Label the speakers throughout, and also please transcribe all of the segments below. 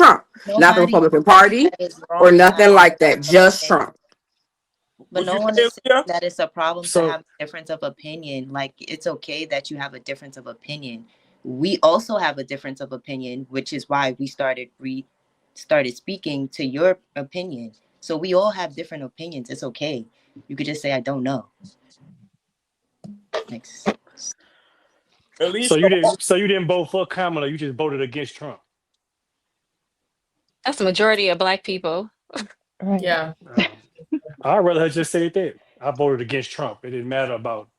Speaker 1: Trump, not the
Speaker 2: Nobody
Speaker 1: Republican Party
Speaker 2: that is
Speaker 1: or
Speaker 2: wrong to have
Speaker 1: nothing
Speaker 2: a
Speaker 1: like that.
Speaker 2: difference of
Speaker 1: Just
Speaker 2: opinion.
Speaker 1: Trump.
Speaker 2: But
Speaker 3: What
Speaker 2: no
Speaker 3: you
Speaker 2: one
Speaker 3: say,
Speaker 2: is saying
Speaker 3: yeah?
Speaker 2: that it's a problem to
Speaker 4: So
Speaker 2: have a difference of opinion. Like, it's okay that you have a difference of opinion. We also have a difference of opinion, which is why we started speaking to your opinion. So we all have different opinions. It's okay. You could just say I don't know. Next.
Speaker 3: At
Speaker 4: so
Speaker 3: least
Speaker 4: you didn't vote for Kamala, you just voted against Trump.
Speaker 5: That's the majority of Black people.
Speaker 6: Right.
Speaker 7: Yeah.
Speaker 4: I'd rather have just said that. I voted against Trump. It didn't matter about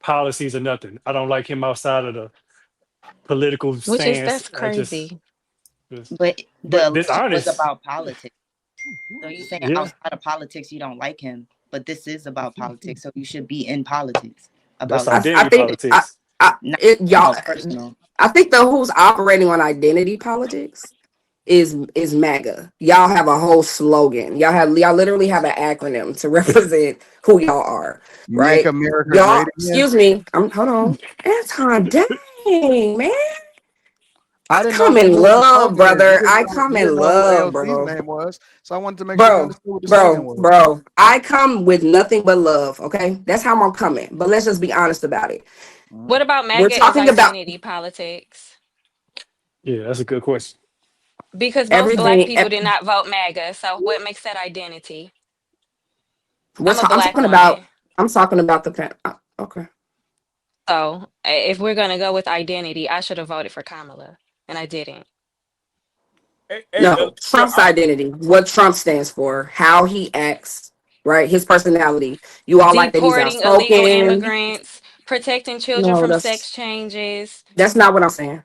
Speaker 4: policies or nothing. I don't like him outside of the political stance.
Speaker 5: That's
Speaker 4: I just,
Speaker 5: crazy.
Speaker 2: But the
Speaker 4: but
Speaker 2: election was
Speaker 4: dishonest.
Speaker 2: about politics. So you saying
Speaker 4: Yeah,
Speaker 2: outside of politics you don't like him, but this is about politics, so you should be in politics
Speaker 4: that's
Speaker 2: about
Speaker 1: I
Speaker 4: identity
Speaker 1: think
Speaker 4: politics.
Speaker 2: not
Speaker 1: y'all.
Speaker 2: about personal.
Speaker 1: I think the who's operating on identity politics is MAGA. Y'all have a whole slogan. Y'all literally have an acronym to represent who y'all are,
Speaker 8: Make
Speaker 1: right?
Speaker 8: America
Speaker 1: Y'all,
Speaker 8: great again.
Speaker 1: excuse me. Hold on, Anton. Dang, man.
Speaker 8: I
Speaker 1: I
Speaker 8: didn't know
Speaker 1: come
Speaker 8: who
Speaker 1: in
Speaker 8: you was
Speaker 1: love,
Speaker 8: talking to.
Speaker 1: brother. I come
Speaker 8: You
Speaker 1: in
Speaker 8: didn't know who
Speaker 1: love,
Speaker 8: AOC's
Speaker 1: bro.
Speaker 8: name was, so I wanted to make sure you
Speaker 1: Bro,
Speaker 8: understood what the slogan
Speaker 1: bro,
Speaker 8: was.
Speaker 1: bro. I come with nothing but love. Okay, that's how I'm coming. But let's just be honest about it.
Speaker 5: What about
Speaker 1: We're
Speaker 5: MAGA is
Speaker 1: talking about
Speaker 5: identity politics?
Speaker 4: Yeah, that's a good question.
Speaker 5: Because most Black
Speaker 1: everything.
Speaker 5: people did not vote MAGA. So what makes that identity? I'm a
Speaker 1: I'm
Speaker 5: Black
Speaker 1: talking about.
Speaker 5: woman.
Speaker 1: I'm talking about okay.
Speaker 5: So if we're gonna go with identity, I should have voted for Kamala, and I didn't.
Speaker 3: hey,
Speaker 1: No,
Speaker 3: Alicia,
Speaker 1: Trump's identity, what Trump stands for, how he acts, right? His personality. You all like that he's
Speaker 5: Deporting illegal
Speaker 1: outspoken.
Speaker 5: immigrants, protecting children
Speaker 1: No,
Speaker 5: from sex changes,
Speaker 1: that's not what I'm saying.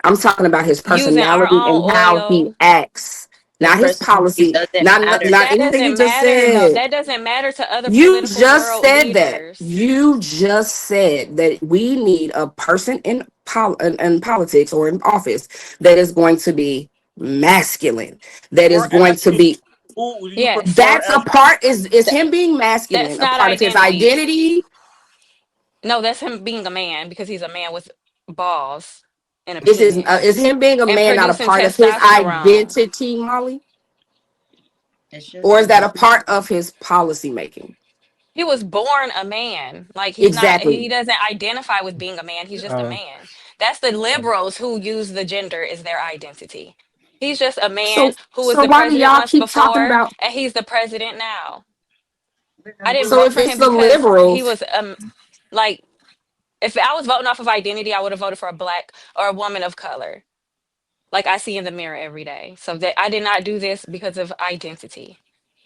Speaker 1: I'm talking about his
Speaker 5: using our
Speaker 1: personality and
Speaker 5: own
Speaker 1: how he
Speaker 5: oil.
Speaker 1: acts,
Speaker 2: His
Speaker 1: not his
Speaker 2: personality
Speaker 1: policy,
Speaker 2: doesn't
Speaker 1: not
Speaker 2: matter.
Speaker 1: not
Speaker 5: That
Speaker 1: anything you
Speaker 5: doesn't
Speaker 1: just
Speaker 5: matter. No,
Speaker 1: said.
Speaker 5: that doesn't matter to other
Speaker 1: You
Speaker 5: political
Speaker 1: just
Speaker 5: world
Speaker 1: said that.
Speaker 5: leaders.
Speaker 1: You just said that we need a person in politics or in office that is going to be masculine, that is
Speaker 3: or
Speaker 1: going to
Speaker 3: Ashley,
Speaker 1: be.
Speaker 3: who would you
Speaker 5: Yes,
Speaker 3: prefer,
Speaker 1: That's a
Speaker 3: Ashley?
Speaker 1: part. Is
Speaker 5: Th-
Speaker 1: him being
Speaker 5: that's
Speaker 1: masculine a
Speaker 5: not
Speaker 1: part of his
Speaker 5: identity.
Speaker 1: identity?
Speaker 5: No, that's him being a man because he's a man with balls and a
Speaker 1: Is
Speaker 5: penis
Speaker 1: him being a
Speaker 5: and
Speaker 1: man not a
Speaker 5: producing
Speaker 1: part of his
Speaker 5: testosterone.
Speaker 1: identity, Molly?
Speaker 2: It's just
Speaker 1: Or is
Speaker 2: his
Speaker 1: that a
Speaker 2: body.
Speaker 1: part of his policy making?
Speaker 5: He was born a man. Like he's not, he
Speaker 1: Exactly.
Speaker 5: doesn't identify with being a man. He's just a
Speaker 4: Uh,
Speaker 5: man. That's the liberals who use the gender as their identity. He's just a man
Speaker 1: So
Speaker 5: who was
Speaker 1: so
Speaker 5: the
Speaker 1: why do
Speaker 5: president
Speaker 1: y'all
Speaker 5: once
Speaker 1: keep talking
Speaker 5: before,
Speaker 1: about?
Speaker 5: and he's the president now. I didn't
Speaker 1: So
Speaker 5: vote
Speaker 1: if
Speaker 5: for
Speaker 1: it's
Speaker 5: him
Speaker 1: the
Speaker 5: because he
Speaker 1: liberals,
Speaker 5: was like if I was voting off of identity, I would have voted for a black or a woman of color, like I see in the mirror every day. So that I did not do this because of identity.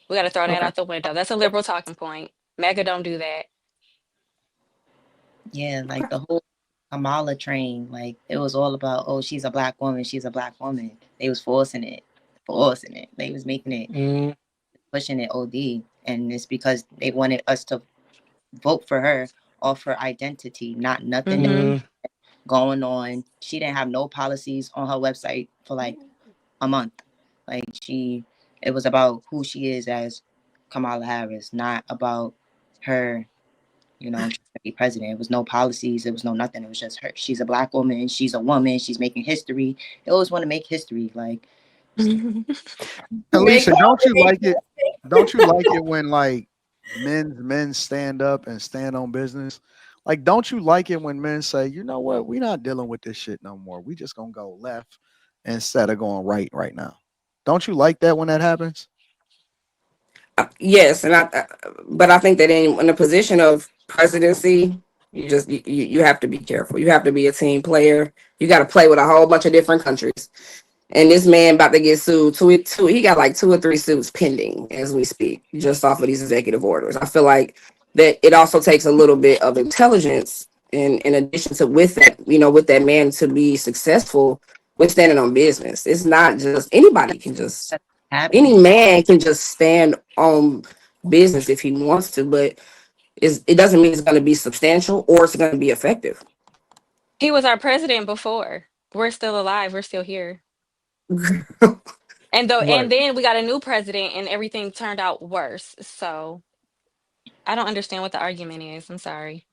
Speaker 5: We got to throw that
Speaker 1: okay.
Speaker 5: out the window. That's a liberal talking point. MAGA don't do that.
Speaker 2: Yeah, like the whole Kamala train, like it was all about, oh, she's a black woman, she's a black woman. They was forcing it. They was making it,
Speaker 4: mm,
Speaker 2: pushing it OD, and it's because they wanted us to vote for her off her identity, not nothing
Speaker 5: Hmm.
Speaker 4: mm,
Speaker 2: going on. She didn't have no policies on her website for like a month. Like it was about who she is as Kamala Harris, not about her, trying to be president. It was no policies. It was no nothing. It was just her. She's a black woman. She's a woman. She's making history. They always want to make history. Like,
Speaker 8: Alicia, don't you like it? Don't you like it when like men stand up and stand on business? Like, don't you like it when men say, you know what, we're not dealing with this shit no more. We just gonna go left instead of going right now. Don't you like that when that happens?
Speaker 1: Yes, but I think that in a position of presidency, you have to be careful. You have to be a team player. You got to play with a whole bunch of different countries. And this man about to get sued. He got like 2 or 3 suits pending as we speak, just off of these executive orders. I feel like that it also takes a little bit of intelligence in addition to with that man to be successful with standing on business. It's not just
Speaker 2: that's
Speaker 1: any
Speaker 2: happening.
Speaker 1: man can just stand on business if he wants to, but it doesn't mean it's going to be substantial or it's going to be effective.
Speaker 5: He was our president before. We're still alive. We're still here. And
Speaker 4: right.
Speaker 5: then we got a new president and everything turned out worse. So I don't understand what the argument is. I'm sorry.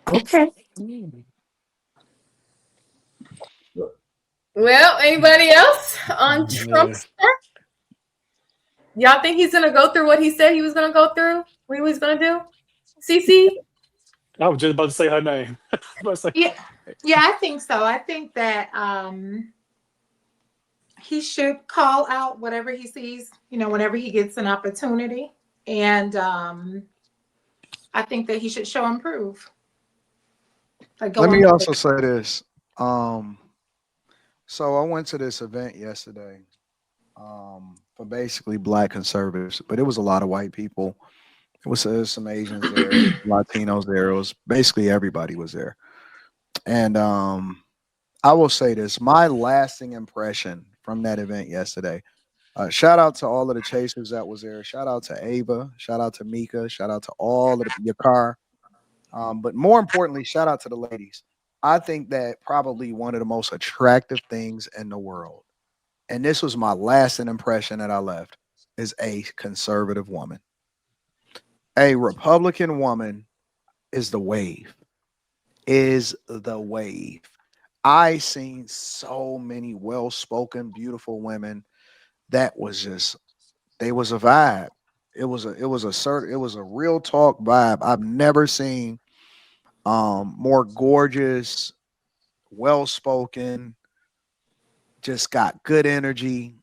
Speaker 1: Okay.
Speaker 4: Mm.
Speaker 6: Well, anybody else on
Speaker 4: Yeah.
Speaker 6: Trump's? Y'all think he's gonna go through what he said he was gonna go through? What he was gonna do? CC?
Speaker 4: I was just about to say her name. About to say,
Speaker 7: Yeah, yeah, I think so. I think that he should call out whatever he sees, whenever he gets an opportunity. And I think that he should show and prove. Like,
Speaker 8: Let
Speaker 7: go on.
Speaker 8: me also say this. So I went to this event yesterday for basically Black conservatives, but it was a lot of white people. It was some Asians there, Latinos there. It was basically everybody was there. And I will say this: my lasting impression from that event yesterday. Shout out to all of the chasers that was there. Shout out to Ava. Shout out to Mika. Shout out to all of your car. But more importantly, shout out to the ladies. I think that probably one of the most attractive things in the world, and this was my lasting impression that I left, is a conservative woman. A Republican woman is the wave. Is the wave. I seen so many well-spoken, beautiful women that was just they was a vibe. It was a real talk vibe. I've never seen more gorgeous, well-spoken, just got good energy,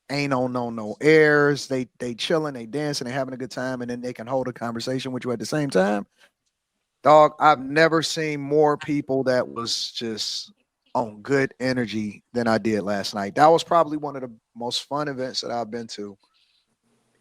Speaker 8: ain't on no airs. They chilling, they dancing, they having a good time, and then they can hold a conversation with you at the same time. Dog, I've never seen more people that was just on good energy than I did last night. That was probably one of the most fun events that I've been to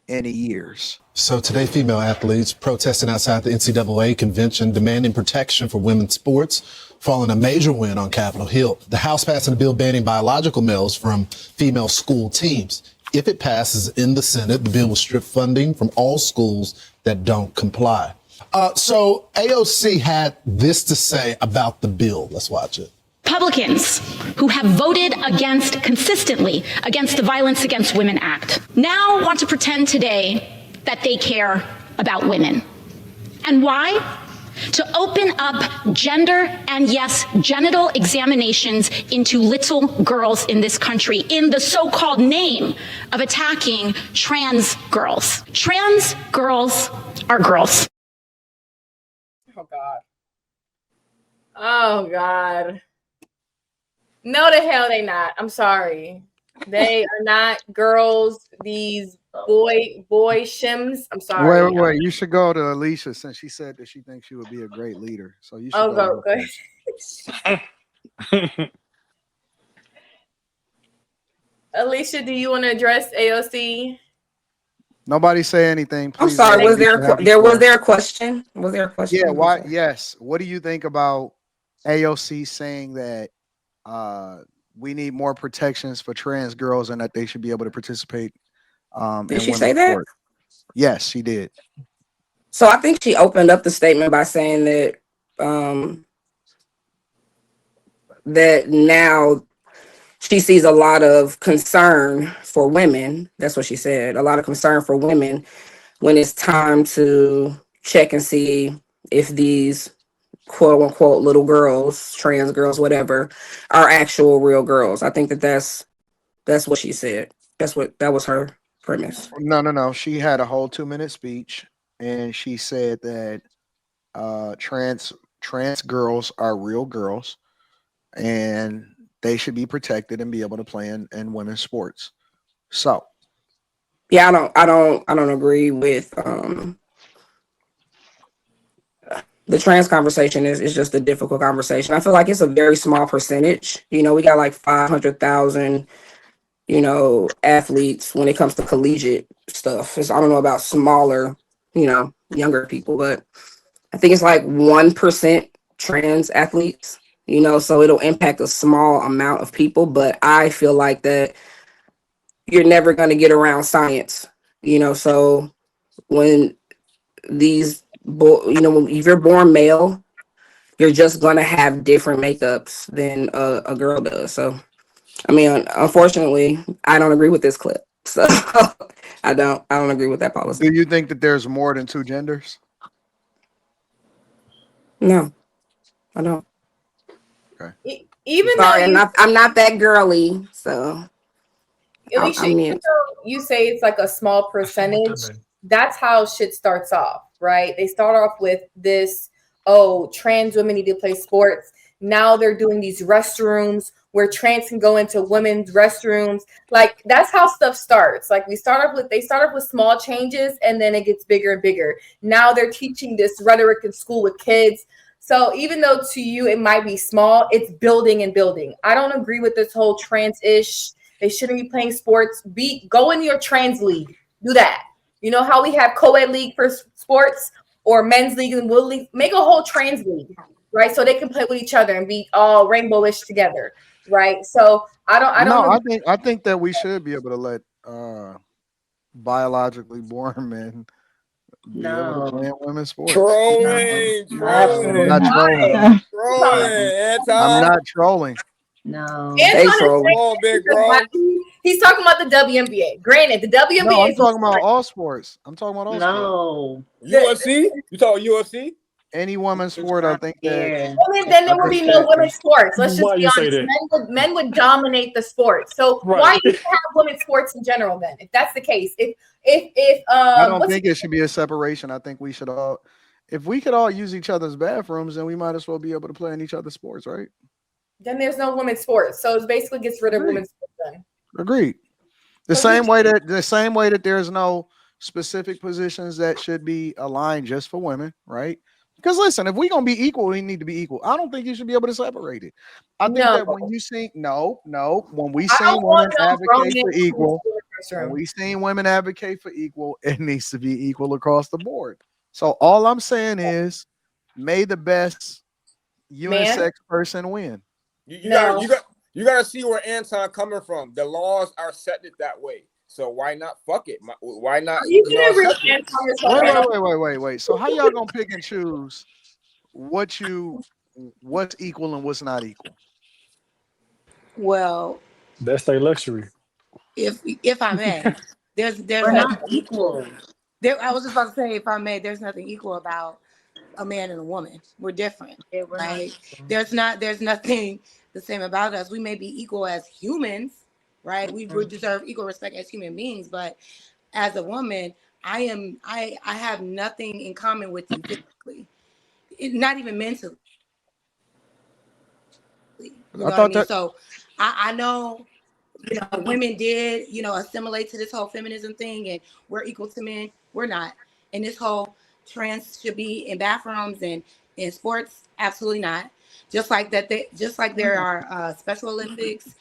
Speaker 8: in years.
Speaker 9: So today, female athletes protesting outside the NCAA convention demanding protection for women's sports, following a major win on Capitol Hill. The House passing a bill banning biological males from female school teams. If it passes in the Senate, the bill will strip funding from all schools that don't comply. So AOC had this to say about the bill. Let's watch it.
Speaker 10: Republicans who have voted consistently against the Violence Against Women Act now want to pretend today that they care about women. And why? To open up gender and, yes, genital examinations into little girls in this country in the so-called name of attacking trans girls. Trans girls are girls.
Speaker 6: Oh God. Oh God. No, the hell they not. I'm sorry. They are not girls. These boy shims. I'm sorry.
Speaker 8: Wait. You should go to Alicia since she said that she thinks she would be a great leader. So you should
Speaker 6: go ahead. Alicia, do you want to address AOC?
Speaker 8: Nobody say anything.
Speaker 1: I'm
Speaker 8: Please.
Speaker 1: sorry. Was
Speaker 8: Alicia have the
Speaker 1: was
Speaker 8: floor.
Speaker 1: there a question? Was there a question?
Speaker 8: Yeah. Why? Yes. What do you think about AOC saying that we need more protections for trans girls and that they should be able to participate?
Speaker 1: Did she say that?
Speaker 8: Sport? Yes, she did.
Speaker 1: So I think she opened up the statement by saying that that now she sees a lot of concern for women. That's what she said. A lot of concern for women when it's time to check and see if these quote unquote little girls, trans girls, whatever, are actual real girls. I think that's what she said. That was her premise.
Speaker 8: No. She had a whole 2-minute speech, and she said that trans girls are real girls, and they should be protected and be able to play in women's sports. So,
Speaker 1: yeah, I don't agree with the trans conversation is just a difficult conversation. I feel like it's a very small percentage. We got like 500,000, athletes when it comes to collegiate stuff. I don't know about smaller, younger people, but I think it's like 1% trans athletes, so it'll impact a small amount of people. But I feel like that you're never going to get around science, so when these if you're born male, you're just going to have different makeups than a girl does. So, I mean, unfortunately, I don't agree with this clip. So I don't agree with that policy.
Speaker 8: do you think that there's more than two genders?
Speaker 1: No, I don't.
Speaker 8: Okay.
Speaker 6: Even though
Speaker 1: Sorry, I'm not that girly, so
Speaker 6: Alicia,
Speaker 1: I'm
Speaker 6: even
Speaker 1: mute.
Speaker 6: though you say it's like a small percentage, that's how shit starts off, right? They start off with this, oh, trans women need to play sports. Now they're doing these restrooms where trans can go into women's restrooms. Like that's how stuff starts. Like they start off with small changes and then it gets bigger and bigger. Now they're teaching this rhetoric in school with kids. So even though to you it might be small, it's building and building. I don't agree with this whole trans-ish. They shouldn't be playing sports. Go in your trans league. Do that. You know how we have co-ed league for sports or men's league and women's league? Make a whole trans league, right? So they can play with each other and be all rainbowish together, right? So
Speaker 8: I think that we should be able to let biologically born men be able to play in women's sports.
Speaker 3: Trolling.
Speaker 8: I'm not trolling. I'm not trolling.
Speaker 2: No.
Speaker 6: He's talking about the WNBA. Granted, the WNBA.
Speaker 8: No, I'm talking about all sports. I'm talking about all
Speaker 2: sports.
Speaker 3: UFC? You talking UFC?
Speaker 8: Any women's sport, I think that.
Speaker 6: Well, then there would be no women's sports. Let's just
Speaker 4: Why
Speaker 6: be
Speaker 4: you say
Speaker 6: honest.
Speaker 4: that?
Speaker 6: Men would dominate the sport. So why do you have women's sports in general then? If that's the case,
Speaker 8: I don't think it should be a separation. I think we should all, if we could all use each other's bathrooms, then we might as well be able to play in each other's sports, right?
Speaker 6: Then there's no women's sports. So it basically gets rid of women's sports then.
Speaker 8: Agreed. The same way that there's no specific positions that should be aligned just for women, right? Because listen, if we're gonna be equal, we need to be equal. I don't think you should be able to separate it. I think that when you see when we see women advocate for equal, when we see women advocate for equal, it needs to be equal across the board. So all I'm saying is, may the best unisex person win.
Speaker 3: You gotta see where Anton coming from. The laws are set it that way. So why not fuck it? Why not?
Speaker 6: You can really Anton.
Speaker 8: Wait. So how y'all gonna pick and choose what's equal and what's not equal?
Speaker 11: Well,
Speaker 4: that's their luxury.
Speaker 11: If I may, there's
Speaker 2: We're
Speaker 11: nothing
Speaker 2: not equal.
Speaker 11: I was just about to say, if I may, there's nothing equal about a man and a woman. We're different, right? There's nothing the same about us. We may be equal as humans, right? We deserve equal respect as human beings, but as a woman, I have nothing in common with you physically, not even mentally. You know what I mean? So I know, women did, assimilate to this whole feminism thing, and we're equal to men. We're not. And this whole trans should be in bathrooms and in sports, absolutely not. Just like there are Special Olympics,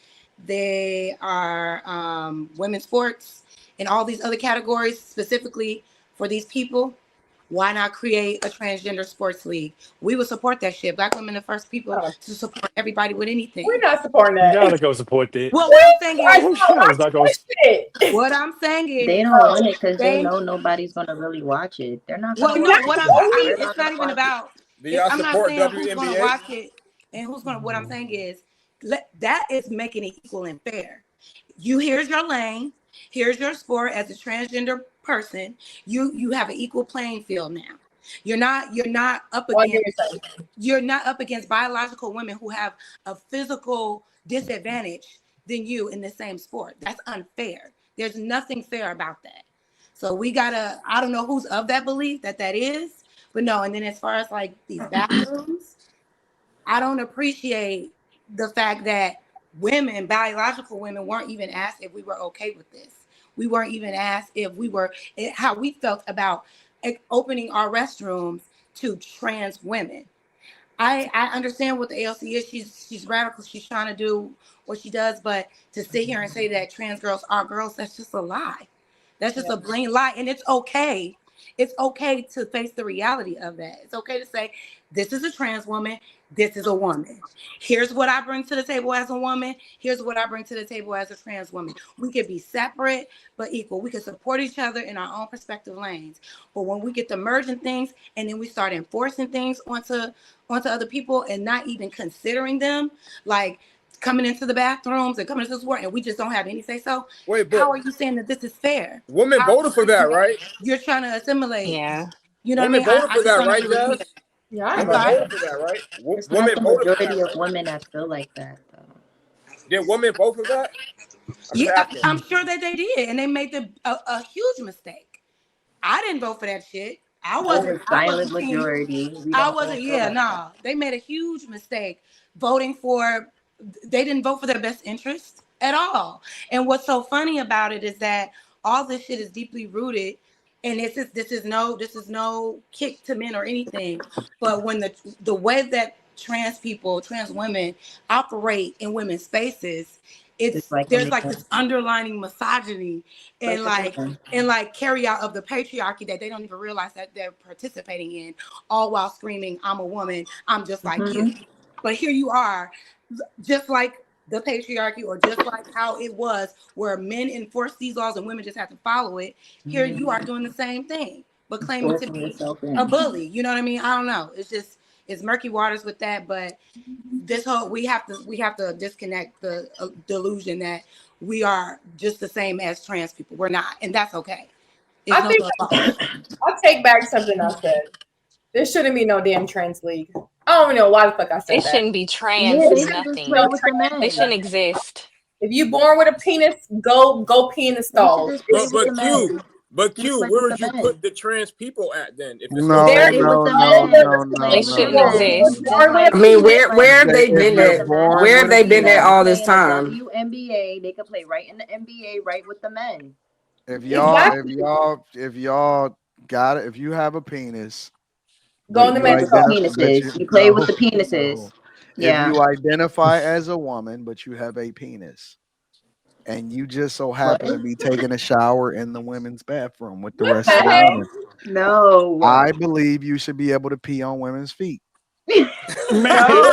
Speaker 11: they are women's sports, and all these other categories specifically for these people. Why not create a transgender sports league? We would support that shit. Black women are the first people to support everybody with anything.
Speaker 6: We're not supporting that.
Speaker 4: You gotta go support that.
Speaker 11: Well, what I'm saying is,
Speaker 2: they don't want it because they know nobody's gonna really watch it. They're not.
Speaker 11: Well, no, it's not even about. I'm not saying
Speaker 3: WNBA?
Speaker 11: who's gonna watch it and who's gonna. What I'm saying is, that is making it equal and fair. Here's your lane. Here's your sport as a transgender person. You have an equal playing field now. You're not up against biological women who have a physical disadvantage than you in the same sport. That's unfair. There's nothing fair about that. So I don't know who's of that belief that is, but no. And then as far as like these bathrooms, I don't appreciate the fact that biological women weren't even asked if we were okay with this. We weren't even asked how we felt about opening our restrooms to trans women. I understand what the AOC is. She's radical. She's trying to do what she does, but to sit here and say that trans girls are girls, that's just a lie. That's just a blatant lie. And it's okay. It's okay to face the reality of that. It's okay to say, this is a trans woman. This is a woman. Here's what I bring to the table as a woman. Here's what I bring to the table as a trans woman. We could be separate but equal. We could support each other in our own perspective lanes. But when we get to merging things and then we start enforcing things onto other people and not even considering them, like coming into the bathrooms and coming into the sport, and we just don't have any say so. How are you saying that this is fair?
Speaker 3: Women voted for that, right?
Speaker 11: You're trying to assimilate.
Speaker 5: Yeah.
Speaker 11: You know
Speaker 3: women
Speaker 11: what I mean?
Speaker 3: voted for that, right, Jazz?
Speaker 6: Yeah, I
Speaker 3: Women
Speaker 6: voted.
Speaker 3: voted for that, right?
Speaker 2: It's not
Speaker 3: Women
Speaker 2: the
Speaker 3: voted for that,
Speaker 2: majority of
Speaker 3: right?
Speaker 2: women that feel like that, though.
Speaker 3: Did women vote for that? I'm just
Speaker 11: Yeah,
Speaker 3: asking.
Speaker 11: I'm sure that they did, and they made a huge mistake. I didn't vote for that shit. I
Speaker 2: It was
Speaker 11: wasn't.
Speaker 2: a
Speaker 11: I
Speaker 2: silent
Speaker 11: wasn't team.
Speaker 2: majority. We
Speaker 11: I
Speaker 2: don't all
Speaker 11: wasn't.
Speaker 2: feel
Speaker 11: Yeah,
Speaker 2: like that.
Speaker 11: nah. They made a huge mistake voting for. They didn't vote for their best interest at all. And what's so funny about it is that all this shit is deeply rooted. And this is no kick to men or anything. But when the way that trans women operate in women's spaces,
Speaker 2: Just like
Speaker 11: there's
Speaker 2: a
Speaker 11: like
Speaker 2: man.
Speaker 11: this underlining misogyny and like carry out of the patriarchy that they don't even realize that they're participating in, all while screaming, "I'm a woman, I'm just like you." But here you are, just like the patriarchy, or just like how it was where men enforce these laws and women just have to follow it. Here you are doing the same thing, but claiming to
Speaker 2: Forcing
Speaker 11: be
Speaker 2: yourself
Speaker 11: a
Speaker 2: in.
Speaker 11: bully. You know what I mean? I don't know. It's murky waters with that, but this whole we have to disconnect the delusion that we are just the same as trans people. We're not, and that's okay. It's
Speaker 6: I
Speaker 11: no
Speaker 6: think
Speaker 11: fault.
Speaker 6: I'll take back something I said. There shouldn't be no damn trans league. I don't even know why the fuck I said
Speaker 5: It
Speaker 6: that.
Speaker 5: shouldn't be
Speaker 2: Yeah,
Speaker 5: trans
Speaker 2: they should just play
Speaker 5: nothing.
Speaker 2: with the
Speaker 5: They
Speaker 2: men.
Speaker 5: shouldn't exist.
Speaker 6: If you born with a penis, go pee in the
Speaker 2: They should
Speaker 6: stalls.
Speaker 2: just play with the
Speaker 3: But
Speaker 2: men. Just
Speaker 3: Q,
Speaker 2: like
Speaker 3: where
Speaker 2: with
Speaker 3: would
Speaker 2: the
Speaker 3: you
Speaker 2: men.
Speaker 3: put the trans people at then? If it's
Speaker 8: No,
Speaker 6: They're
Speaker 2: Play with
Speaker 8: no,
Speaker 2: the
Speaker 8: no,
Speaker 2: men.
Speaker 8: no, no,
Speaker 5: They
Speaker 2: Play with the
Speaker 5: shouldn't
Speaker 8: no,
Speaker 2: men.
Speaker 8: no.
Speaker 5: exist.
Speaker 2: Just
Speaker 6: born with
Speaker 2: like
Speaker 6: a
Speaker 1: I mean,
Speaker 6: penis.
Speaker 2: just like
Speaker 1: where
Speaker 2: the
Speaker 1: have they
Speaker 8: If
Speaker 1: been
Speaker 2: men
Speaker 8: you're
Speaker 2: with
Speaker 1: at?
Speaker 2: the men.
Speaker 8: born
Speaker 1: Where
Speaker 8: with
Speaker 1: have
Speaker 8: a
Speaker 1: they
Speaker 2: They
Speaker 1: been
Speaker 2: could
Speaker 1: at
Speaker 8: penis,
Speaker 1: all
Speaker 2: play
Speaker 1: this
Speaker 2: in the
Speaker 1: time?
Speaker 2: WNBA. They could play right in the NBA, right with the men.
Speaker 8: if
Speaker 6: Exactly.
Speaker 8: y'all got it, if you have a penis,
Speaker 6: Go in
Speaker 8: but
Speaker 6: the
Speaker 8: you
Speaker 2: Play
Speaker 6: men's
Speaker 2: with the
Speaker 6: stall.
Speaker 8: identify, but you
Speaker 2: penises. You play with
Speaker 8: no,
Speaker 2: the
Speaker 8: no.
Speaker 2: penises.
Speaker 8: If
Speaker 2: Yeah.
Speaker 8: you identify as a woman, but you have a penis, and you just so
Speaker 2: What?
Speaker 8: happen to be taking a shower in the women's bathroom with the
Speaker 6: What
Speaker 8: rest
Speaker 6: the
Speaker 8: of the
Speaker 6: heck?
Speaker 8: women,
Speaker 2: No.
Speaker 8: I believe you should be able to pee on women's feet.
Speaker 4: Man,
Speaker 2: No.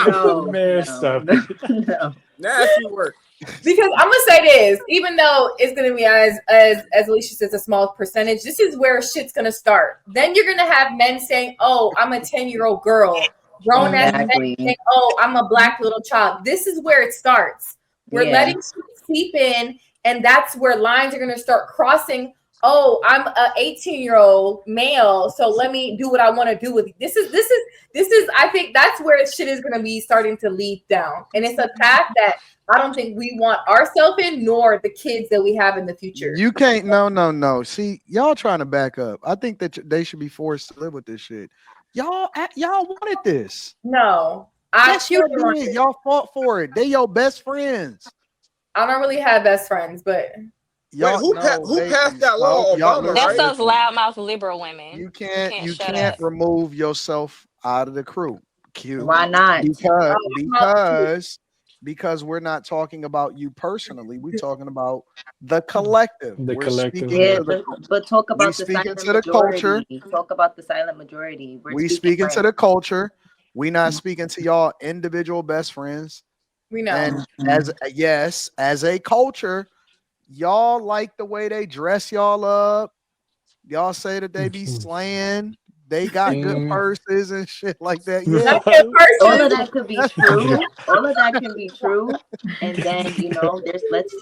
Speaker 2: No.
Speaker 4: man,
Speaker 2: No.
Speaker 4: stop it.
Speaker 2: No.
Speaker 3: nasty work.
Speaker 6: Because I'm gonna say this, even though it's gonna be as Alicia says, a small percentage, this is where shit's gonna start. Then you're gonna have men saying, "Oh, I'm a 10-year-old girl," grown ass men saying,
Speaker 2: Exactly.
Speaker 6: "Oh, I'm a black little child." This is where it starts. We're
Speaker 2: Yeah.
Speaker 6: letting shit seep in, and that's where lines are gonna start crossing. Oh, I'm a 18-year-old male, so let me do what I want to do with you. This is. I think that's where shit is gonna be starting to lead down, and it's a path that I don't think we want ourselves in, nor the kids that we have in the future.
Speaker 8: You can't. No. See, y'all trying to back up. I think that they should be forced to live with this shit. Y'all wanted this.
Speaker 6: No,
Speaker 8: Yes, you did. Y'all fought for it. They your best friends.
Speaker 6: I don't really have best friends, but
Speaker 8: Y'all
Speaker 3: who passed that law?
Speaker 8: y'all
Speaker 3: Obama,
Speaker 5: That's
Speaker 3: right?
Speaker 5: those loudmouth liberal women.
Speaker 8: You can't
Speaker 5: shut up.
Speaker 8: remove yourself out of the crew. Q.
Speaker 2: Why not?
Speaker 8: Because we're not talking about you personally. We're talking about the collective.
Speaker 4: The
Speaker 8: We're
Speaker 4: collective.
Speaker 8: speaking
Speaker 2: Yeah,
Speaker 8: to the
Speaker 2: but talk about the
Speaker 8: speaking
Speaker 2: silent
Speaker 8: to the culture.
Speaker 2: majority. Talk about the silent majority.
Speaker 8: We speaking to the culture. We not speaking to y'all individual best friends.
Speaker 6: we know.
Speaker 8: And as a culture, y'all like the way they dress y'all up. Y'all say that they be slaying. They got good purses and shit like that. Yeah.
Speaker 2: All of that could be true. All of that can be true. And then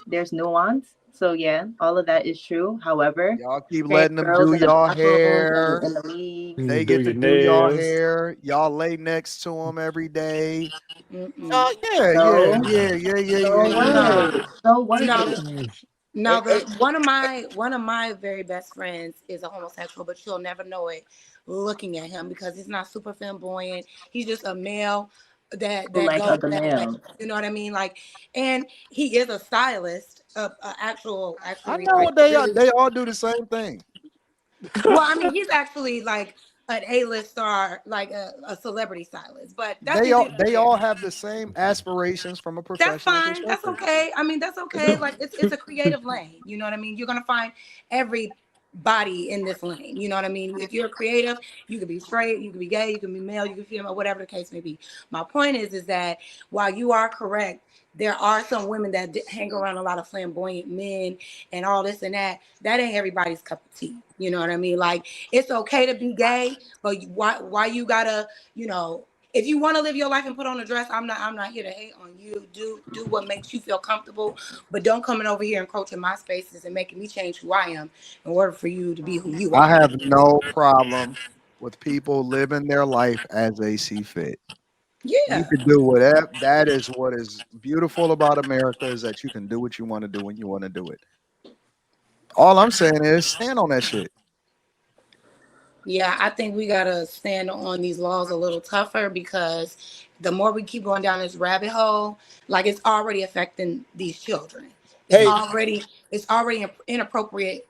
Speaker 2: there's nuance. So yeah, all of that is true. However,
Speaker 8: y'all keep
Speaker 2: trans
Speaker 8: letting them
Speaker 2: girls
Speaker 8: do
Speaker 2: in the
Speaker 8: y'all
Speaker 2: bathrooms
Speaker 8: hair.
Speaker 2: and in the league.
Speaker 8: They get to do y'all hair. Y'all lay next to them every day. Oh yeah.
Speaker 2: So what?
Speaker 11: Now, one of my very best friends is a homosexual, but you'll never know it looking at him because he's not super flamboyant. He's just a male that
Speaker 2: like
Speaker 11: goes
Speaker 2: other
Speaker 11: that way.
Speaker 2: males.
Speaker 11: You know what I mean? Like, and he is a stylist, actually.
Speaker 8: I know they all do the same thing.
Speaker 11: Well, I mean, he's actually like an A-list star, like a celebrity stylist. But that's
Speaker 8: they all have the same aspirations from a professional
Speaker 11: That's fine.
Speaker 8: perspective.
Speaker 11: That's okay. I mean, that's okay. Like it's a creative lane. You know what I mean? You're gonna find everybody in this lane. You know what I mean? If you're creative, you could be straight, you could be gay, you can be male, you can be female, whatever the case may be. My point is that while you are correct, there are some women that hang around a lot of flamboyant men and all this and that. That ain't everybody's cup of tea. You know what I mean? Like it's okay to be gay, but why you gotta, if you want to live your life and put on a dress, I'm not here to hate on you. Do what makes you feel comfortable, but don't coming over here and encroaching my spaces and making me change who I am in order for you to be who you are.
Speaker 8: I have no problem with people living their life as they see fit. You
Speaker 11: Yeah.
Speaker 8: can do whatever. That is what is beautiful about America, is that you can do what you want to do when you want to do it. All I'm saying is stand on that shit.
Speaker 11: Yeah, I think we gotta stand on these laws a little tougher, because the more we keep going down this rabbit hole, like, it's already affecting these children. It's
Speaker 3: Hey,
Speaker 11: already inappropriate,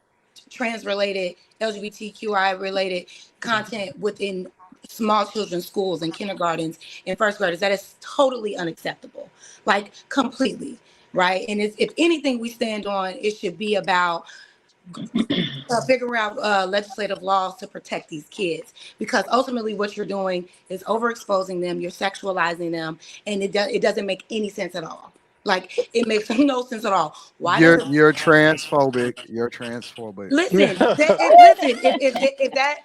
Speaker 11: trans related, LGBTQI related content within small children's schools and kindergartens and first graders. That is totally unacceptable, like, completely, right? And it's, if anything we stand on, it should be about figure out legislative laws to protect these kids, because ultimately what you're doing is overexposing them, you're sexualizing them, and it doesn't make any sense at all. Like, it makes no sense at all. Why does
Speaker 8: You're transphobic. You're transphobic.
Speaker 11: listen?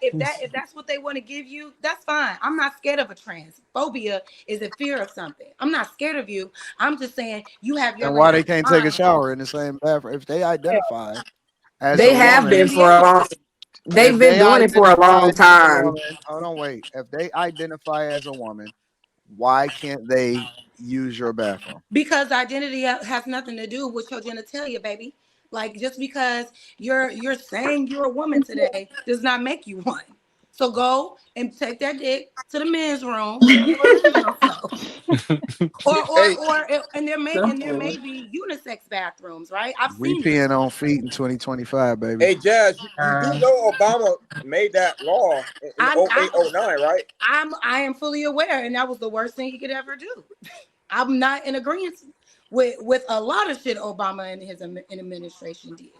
Speaker 11: If that's what they want to give you, that's fine. I'm not scared of a trans. Phobia is a fear of something. I'm not scared of you. I'm just saying you have your
Speaker 8: And why they
Speaker 11: right
Speaker 8: can't take a
Speaker 11: mind.
Speaker 8: shower in the same bathroom if they identify as
Speaker 1: They
Speaker 8: a
Speaker 1: have
Speaker 8: woman?
Speaker 1: been
Speaker 11: Shouldn't be
Speaker 1: for a
Speaker 11: able
Speaker 1: long.
Speaker 11: to.
Speaker 1: They've
Speaker 8: If
Speaker 1: been
Speaker 8: they
Speaker 1: doing it for a
Speaker 8: identify
Speaker 1: long
Speaker 8: as a
Speaker 1: time.
Speaker 8: woman, hold on, wait. If they identify as a woman, why can't they use your bathroom?
Speaker 11: Because identity has nothing to do with your genitalia, baby. Like, just because you're saying you're a woman today does not make you one. So go and take that dick to the men's room and relieve yourself.
Speaker 3: hey,
Speaker 11: And there may be unisex bathrooms, right? I've
Speaker 8: We
Speaker 11: seen them.
Speaker 8: peeing on feet in 2025, baby.
Speaker 3: hey, Jazz, you do know Obama made that law in
Speaker 11: I'm
Speaker 3: 08, 09, right?
Speaker 11: I am fully aware, and that was the worst thing he could ever do. I'm not in agreement with a lot of shit Obama and his administration did.